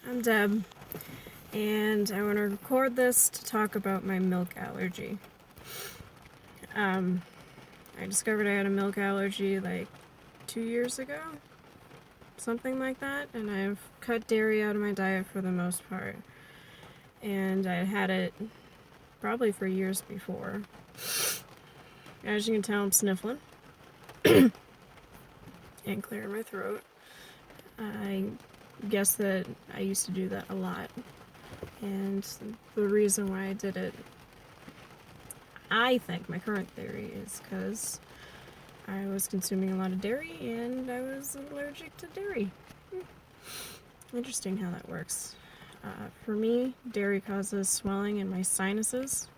I'm Deb, and I want to record this to talk about my milk allergy. I discovered I had a milk allergy like 2 years ago, something like that, and I've cut dairy out of my diet for the most part. And I had it probably for years before. As you can tell, I'm sniffling and clearing my throat. I guess that I used to do that a lot. And the reason why I did it, I think my current theory is because I was consuming a lot of dairy and I was allergic to dairy. Interesting how that works. For me, dairy causes swelling in my sinuses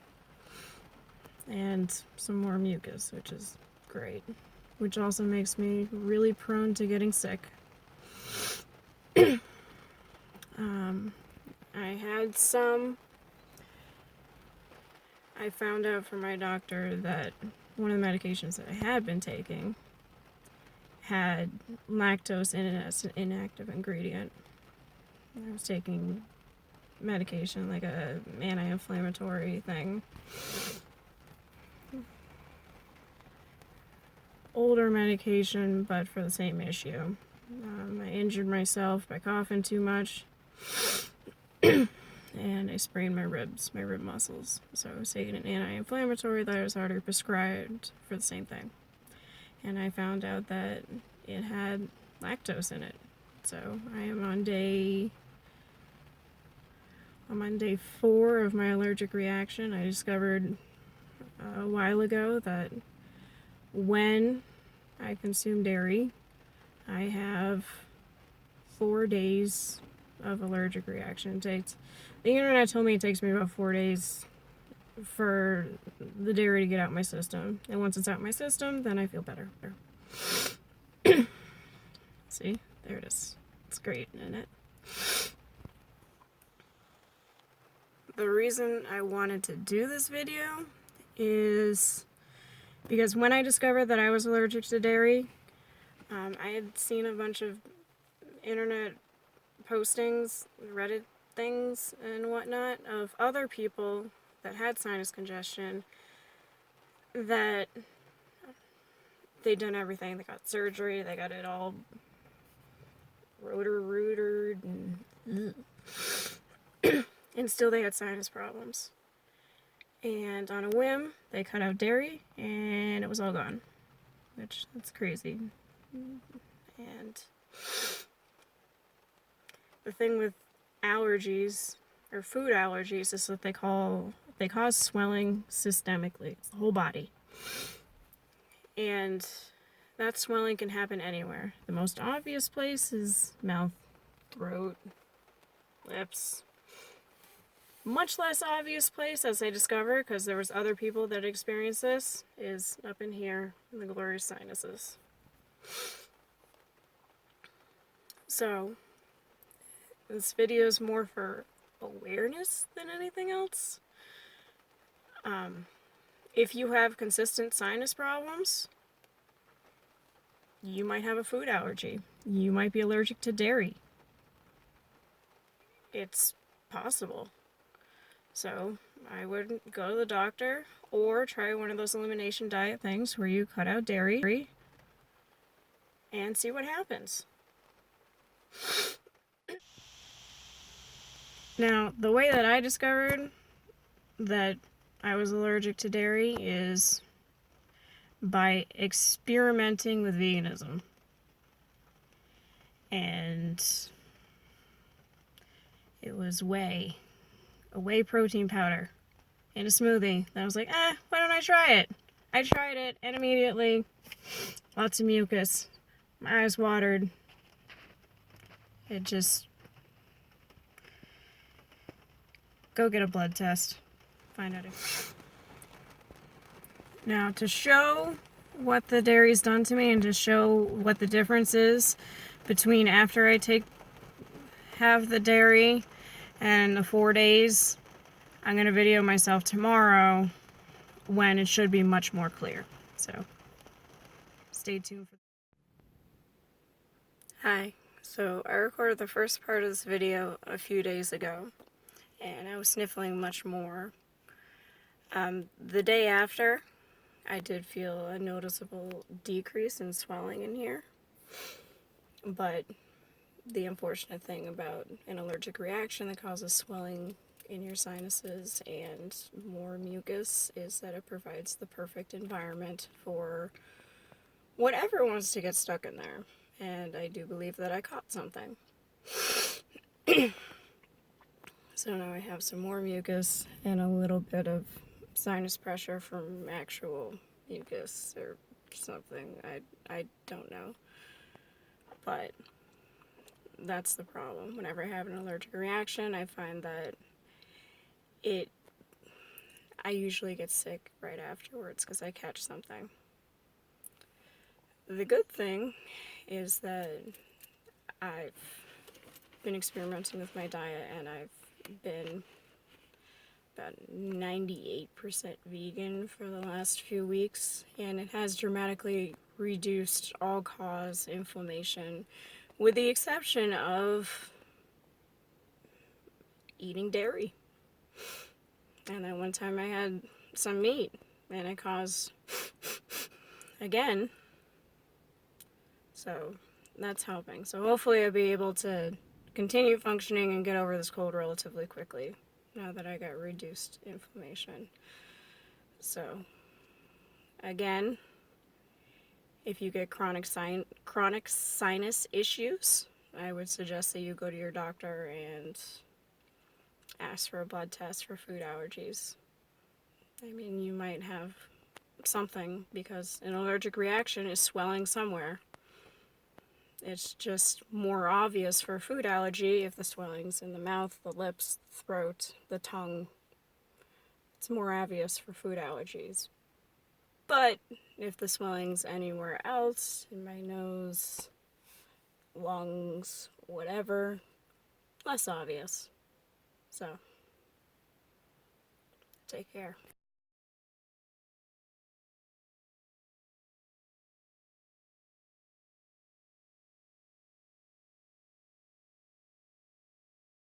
and some more mucus, which is great. Which also makes me really prone to getting sick. I found out from my doctor that one of the medications that I had been taking had lactose in it as an inactive ingredient. I was taking medication, like a anti-inflammatory thing. Older medication, but for the same issue. I injured myself by coughing too much. And I sprained my rib muscles. So I was taking an anti-inflammatory that was already prescribed for the same thing. And I found out that it had lactose in it. So I'm on day 4 of my allergic reaction. I discovered a while ago that when I consume dairy, I have 4 days of allergic reaction. The internet told me it takes me about 4 days for the dairy to get out my system. And once it's out my system, then I feel better. See? There it is. It's great, isn't it? The reason I wanted to do this video is because when I discovered that I was allergic to dairy, I had seen a bunch of internet postings, Reddit things and whatnot of other people that had sinus congestion that they'd done everything. They got surgery, they got it all rooted and still they had sinus problems. And on a whim, they cut out dairy and it was all gone. Which, that's crazy. And the thing with allergies, or food allergies, is that they cause swelling systemically, the whole body. And that swelling can happen anywhere. The most obvious place is mouth, throat, lips. Much less obvious place, as I discovered, because there was other people that experienced this, is up in here in the glorious sinuses. So, this video is more for awareness than anything else. If you have consistent sinus problems, you might have a food allergy. You might be allergic to dairy. It's possible. So, I would go to the doctor or try one of those elimination diet things where you cut out dairy and see what happens. Now, the way that I discovered that I was allergic to dairy is by experimenting with veganism. And it was a whey protein powder in a smoothie. And I was like, why don't I try it? I tried it and immediately, lots of mucus. My eyes watered. It just... Go get a blood test. Find out if... Now, to show what the dairy's done to me and to show what the difference is between after I have the dairy and the 4 days, I'm going to video myself tomorrow when it should be much more clear. So, stay tuned for... Hi. So I recorded the first part of this video a few days ago, and I was sniffling much more. The day after, I did feel a noticeable decrease in swelling in here, but the unfortunate thing about an allergic reaction that causes swelling in your sinuses and more mucus is that it provides the perfect environment for whatever wants to get stuck in there. And I do believe that I caught something. So now I have some more mucus and a little bit of sinus pressure from actual mucus or something. I don't know. But that's the problem. Whenever I have an allergic reaction, I find that I usually get sick right afterwards because I catch something. The good thing is that I've been experimenting with my diet, and I've been about 98% vegan for the last few weeks, and it has dramatically reduced all-cause inflammation, with the exception of eating dairy. And then one time I had some meat, and it caused, again, so that's helping. So hopefully I'll be able to continue functioning and get over this cold relatively quickly now that I got reduced inflammation. So, again, if you get chronic sinus issues, I would suggest that you go to your doctor and ask for a blood test for food allergies. I mean, you might have something because an allergic reaction is swelling somewhere. It's just more obvious for food allergy if the swelling's in the mouth, the lips, the throat, the tongue. It's more obvious for food allergies. But if the swelling's anywhere else, in my nose, lungs, whatever, less obvious. So, take care.